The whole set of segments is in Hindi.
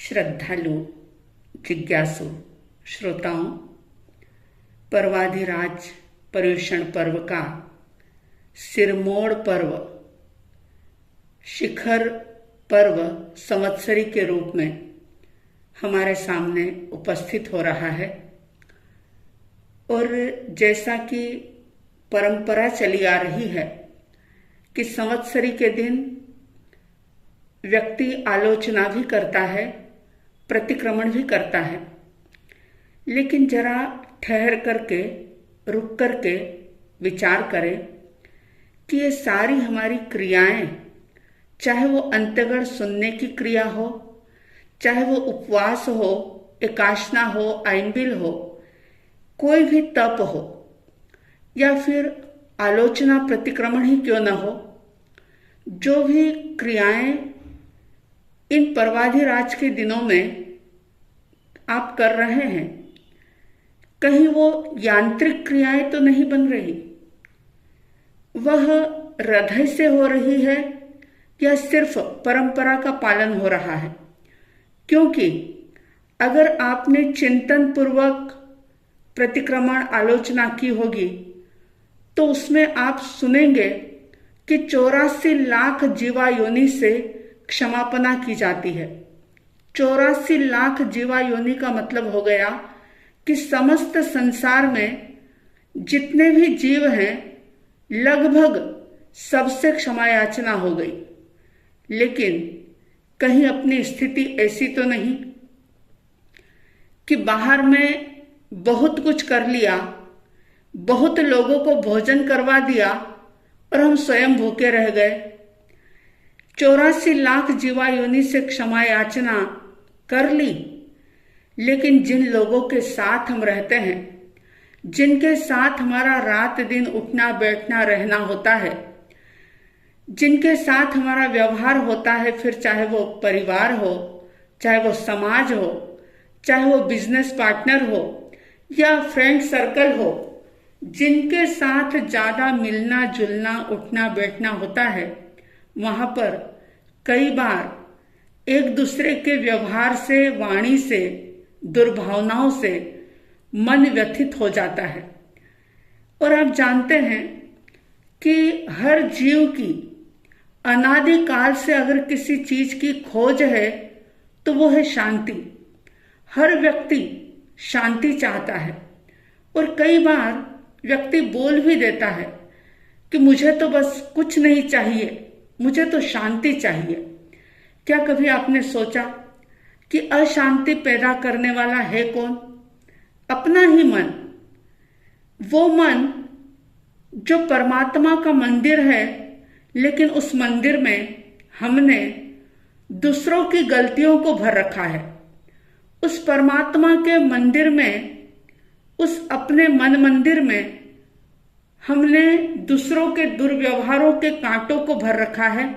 श्रद्धालु जिज्ञासु श्रोताओं, पर्वाधिराज पर्युषण पर्व का सिरमोड़ पर्व, शिखर पर्व संवत्सरी के रूप में हमारे सामने उपस्थित हो रहा है। और जैसा कि परंपरा चली आ रही है कि संवत्सरी के दिन व्यक्ति आलोचना भी करता है, प्रतिक्रमण भी करता है, लेकिन जरा ठहर करके, रुक करके विचार करें कि ये सारी हमारी क्रियाएं, चाहे वो अंतगण सुनने की क्रिया हो, चाहे वो उपवास हो, एकाशना हो, आइंबिल हो, कोई भी तप हो, या फिर आलोचना प्रतिक्रमण ही क्यों न हो, जो भी क्रियाएं इन पर्वाधिराज के दिनों में आप कर रहे हैं, कहीं वो यांत्रिक क्रियाएं तो नहीं बन रही, वह हृदय से हो रही है या सिर्फ परंपरा का पालन हो रहा है। क्योंकि अगर आपने चिंतन पूर्वक प्रतिक्रमण आलोचना की होगी तो उसमें आप सुनेंगे कि 84 लाख जीवा योनि से क्षमापना की जाती है। 84 लाख जीवा योनि का मतलब हो गया कि समस्त संसार में जितने भी जीव हैं लगभग सबसे क्षमा याचना हो गई। लेकिन कहीं अपनी स्थिति ऐसी तो नहीं कि बाहर में बहुत कुछ कर लिया, बहुत लोगों को भोजन करवा दिया और हम स्वयं भूखे रह गए। 84 लाख जीवा योनि से क्षमा याचना कर ली, लेकिन जिन लोगों के साथ हम रहते हैं, जिनके साथ हमारा रात दिन उठना बैठना रहना होता है, जिनके साथ हमारा व्यवहार होता है, फिर चाहे वो परिवार हो, चाहे वो समाज हो, चाहे वो बिजनेस पार्टनर हो या फ्रेंड सर्कल हो, जिनके साथ ज्यादा मिलना जुलना उठना बैठना होता है, वहां पर कई बार एक दूसरे के व्यवहार से, वाणी से, दुर्भावनाओं से मन व्यथित हो जाता है। और आप जानते हैं कि हर जीव की अनादि काल से अगर किसी चीज की खोज है तो वो है शांति। हर व्यक्ति शांति चाहता है और कई बार व्यक्ति बोल भी देता है कि मुझे तो बस कुछ नहीं चाहिए, मुझे तो शांति चाहिए। क्या कभी आपने सोचा कि अशांति पैदा करने वाला है कौन? अपना ही मन। वो मन जो परमात्मा का मंदिर है, लेकिन उस मंदिर में हमने दूसरों की गलतियों को भर रखा है। उस परमात्मा के मंदिर में, उस अपने मन मंदिर में हमने दूसरों के दुर्व्यवहारों के कांटों को भर रखा है।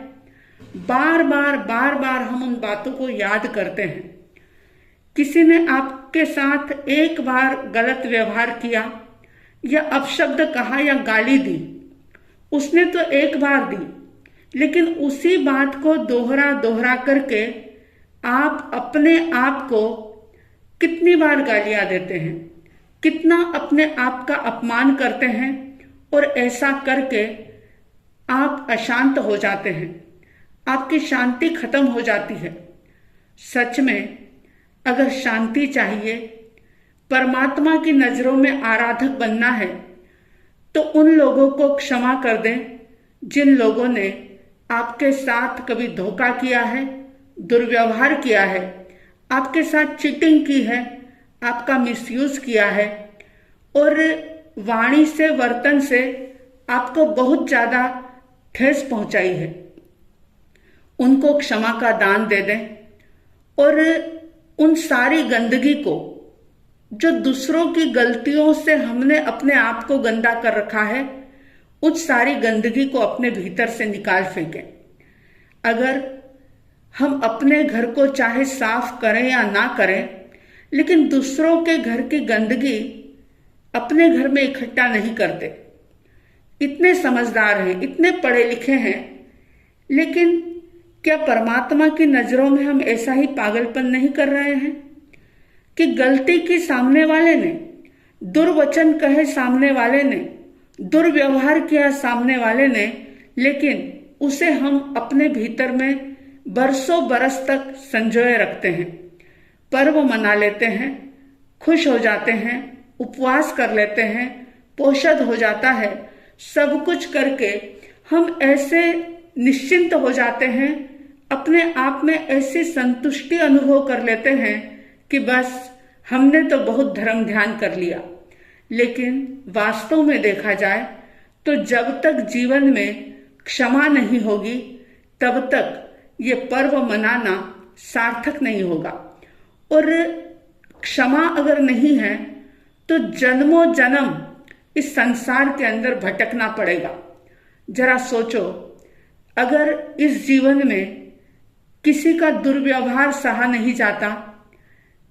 बार बार हम उन बातों को याद करते हैं। किसी ने आपके साथ एक बार गलत व्यवहार किया या अपशब्द कहा या गाली दी, उसने तो एक बार दी, लेकिन उसी बात को दोहरा करके आप अपने आप को कितनी बार गालियां देते हैं, कितना अपने आप का अपमान करते हैं, और ऐसा करके आप अशांत हो जाते हैं, आपकी शांति खत्म हो जाती है। सच में अगर शांति चाहिए, परमात्मा की नजरों में आराधक बनना है, तो उन लोगों को क्षमा कर दें जिन लोगों ने आपके साथ कभी धोखा किया है, दुर्व्यवहार किया है, आपके साथ चीटिंग की है, आपका मिसयूज किया है और वाणी से, वर्तन से आपको बहुत ज्यादा ठेस पहुंचाई है। उनको क्षमा का दान दे दें और उन सारी गंदगी को, जो दूसरों की गलतियों से हमने अपने आप को गंदा कर रखा है, उस सारी गंदगी को अपने भीतर से निकाल फेंकें। अगर हम अपने घर को चाहे साफ करें या ना करें, लेकिन दूसरों के घर की गंदगी अपने घर में इकट्ठा नहीं करते। इतने समझदार हैं, इतने पढ़े लिखे हैं, लेकिन क्या परमात्मा की नजरों में हम ऐसा ही पागलपन नहीं कर रहे हैं कि गलती की सामने वाले ने, दुर्वचन कहे सामने वाले ने, दुर्व्यवहार किया सामने वाले ने, लेकिन उसे हम अपने भीतर में बरसों बरस तक संजोए रखते हैं, पर्व मना लेते हैं, खुश हो जाते हैं, उपवास कर लेते हैं, पोषद हो जाता है, सब कुछ करके हम ऐसे निश्चिंत हो जाते हैं, अपने आप में ऐसी संतुष्टि अनुभव कर लेते हैं कि बस हमने तो बहुत धर्म ध्यान कर लिया। लेकिन वास्तव में देखा जाए तो जब तक जीवन में क्षमा नहीं होगी तब तक ये पर्व मनाना सार्थक नहीं होगा। और क्षमा अगर नहीं है तो जन्मों जन्म इस संसार के अंदर भटकना पड़ेगा। जरा सोचो, अगर इस जीवन में किसी का दुर्व्यवहार सहा नहीं जाता,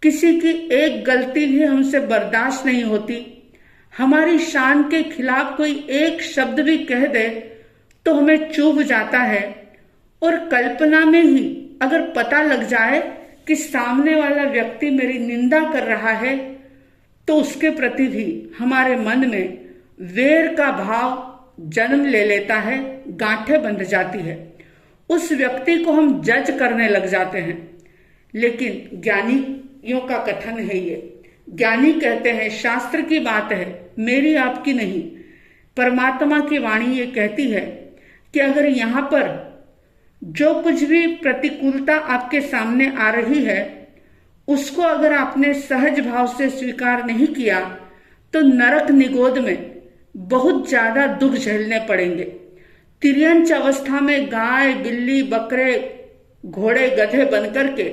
किसी की एक गलती भी हमसे बर्दाश्त नहीं होती, हमारी शान के खिलाफ कोई एक शब्द भी कह दे तो हमें चुभ जाता है, और कल्पना में ही अगर पता लग जाए कि सामने वाला व्यक्ति मेरी निंदा कर रहा है तो उसके प्रति भी हमारे मन में वेर का भाव जन्म ले लेता है, गांठें बंध जाती है, उस व्यक्ति को हम जज करने लग जाते हैं। लेकिन ज्ञानियों का कथन है ये, ज्ञानी कहते हैं, शास्त्र की बात है, मेरी आपकी नहीं, परमात्मा की वाणी ये कहती है कि अगर यहाँ पर जो कुछ भी प्रतिकूलता आपके सामने आ रही है उसको अगर आपने सहज भाव से स्वीकार नहीं किया तो नरक निगोद में बहुत ज्यादा दुख झेलने पड़ेंगे। तिर्यंच अवस्था में गाय, बिल्ली, बकरे, घोड़े, गधे बनकर के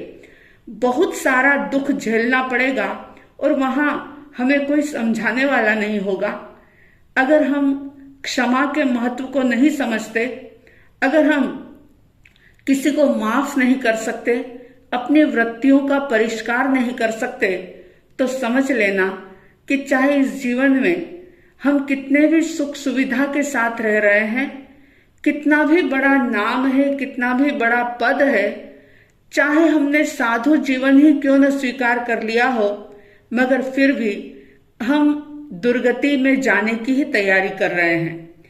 बहुत सारा दुख झेलना पड़ेगा और वहां हमें कोई समझाने वाला नहीं होगा। अगर हम क्षमा के महत्व को नहीं समझते, अगर हम किसी को माफ नहीं कर सकते, अपनी वृत्तियों का परिष्कार नहीं कर सकते, तो समझ लेना कि चाहे इस जीवन में हम कितने भी सुख सुविधा के साथ रह रहे हैं, कितना भी बड़ा नाम है, कितना भी बड़ा पद है, चाहे हमने साधु जीवन ही क्यों न स्वीकार कर लिया हो, मगर फिर भी हम दुर्गति में जाने की ही तैयारी कर रहे हैं।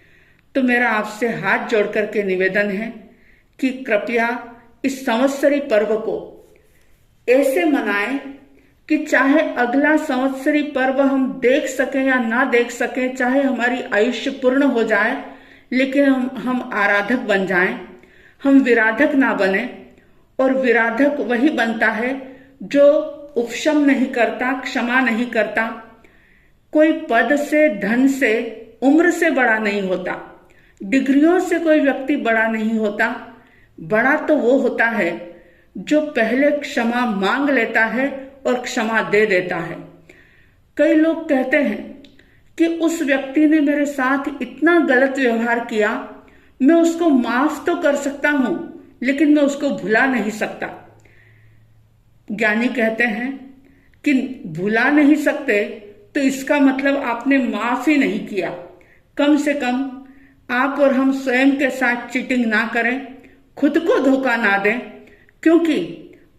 तो मेरा आपसे हाथ जोड़ करके निवेदन है कि कृपया इस संवत्सरी पर्व को ऐसे मनाएं कि चाहे अगला संवत्सरी पर्व हम देख सकें या ना देख सकें, चाहे हमारी आयुष्य पूर्ण हो जाए, लेकिन हम आराधक बन जाएं, हम विराधक ना बने। और विराधक वही बनता है जो उपशम नहीं करता, क्षमा नहीं करता। कोई पद से, धन से, उम्र से बड़ा नहीं होता, डिग्रियों से कोई व्यक्ति बड़ा नहीं होता। बड़ा तो वो होता है जो पहले क्षमा मांग लेता है और क्षमा दे देता है। कई लोग कहते हैं कि उस व्यक्ति ने मेरे साथ इतना गलत व्यवहार किया, मैं उसको माफ तो कर सकता हूं लेकिन मैं उसको भुला नहीं सकता। ज्ञानी कहते हैं कि भुला नहीं सकते तो इसका मतलब आपने माफ ही नहीं किया। कम से कम आप और हम स्वयं के साथ चीटिंग ना करें, खुद को धोखा ना दें, क्योंकि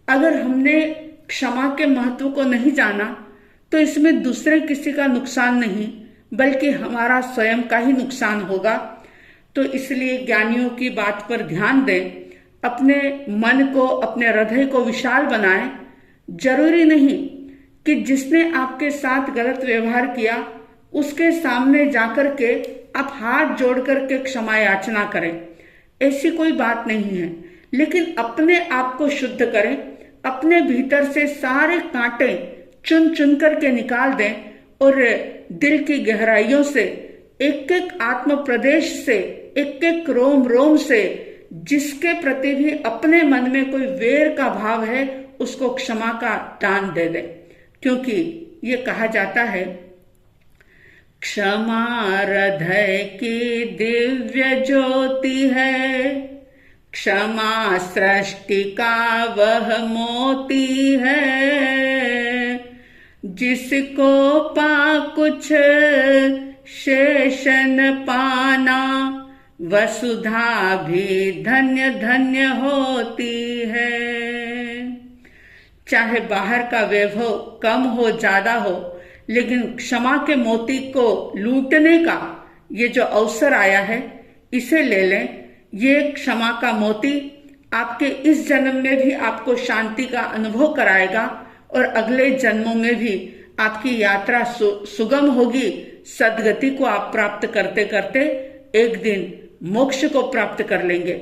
अगर हमने क्षमा के महत्व को नहीं जाना तो इसमें दूसरे किसी का नुकसान नहीं बल्कि हमारा स्वयं का ही नुकसान होगा। तो इसलिए ज्ञानियों की बात पर ध्यान दें, अपने मन को, अपने हृदय को विशाल बनाएं। जरूरी नहीं कि जिसने आपके साथ गलत व्यवहार किया उसके सामने जाकर के आप हाथ जोड़ करके क्षमा याचना करें, ऐसी कोई बात नहीं है। लेकिन अपने आप को शुद्ध करें, अपने भीतर से सारे कांटे चुन चुन करके निकाल दें और दिल की गहराइयों से, एक एक आत्म प्रदेश से, एक एक रोम रोम से जिसके प्रति भी अपने मन में कोई वेर का भाव है उसको क्षमा का दान दे दें। क्योंकि ये कहा जाता है, क्षमा हृदय की दिव्य ज्योति है, क्षमा सृष्टि का वह मोती है, जिसको पा कुछ शेष न पाना वसुधा भी धन्य धन्य होती है। चाहे बाहर का वैभव कम हो ज्यादा हो, लेकिन क्षमा के मोती को लूटने का ये जो अवसर आया है, इसे ले लें। ये क्षमा का मोती आपके इस जन्म में भी आपको शांति का अनुभव कराएगा और अगले जन्मों में भी आपकी यात्रा सुगम होगी। सद्गति को आप प्राप्त करते करते एक दिन मोक्ष को प्राप्त कर लेंगे।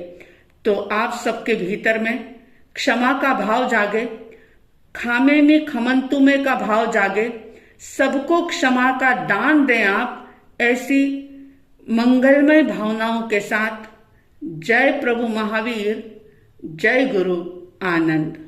तो आप सबके भीतर में क्षमा का भाव जागे, खामे में खमंतु में का भाव जागे, सबको क्षमा का दान दें आप, ऐसी मंगलमय भावनाओं के साथ। जय प्रभु महावीर, जय गुरु आनंद।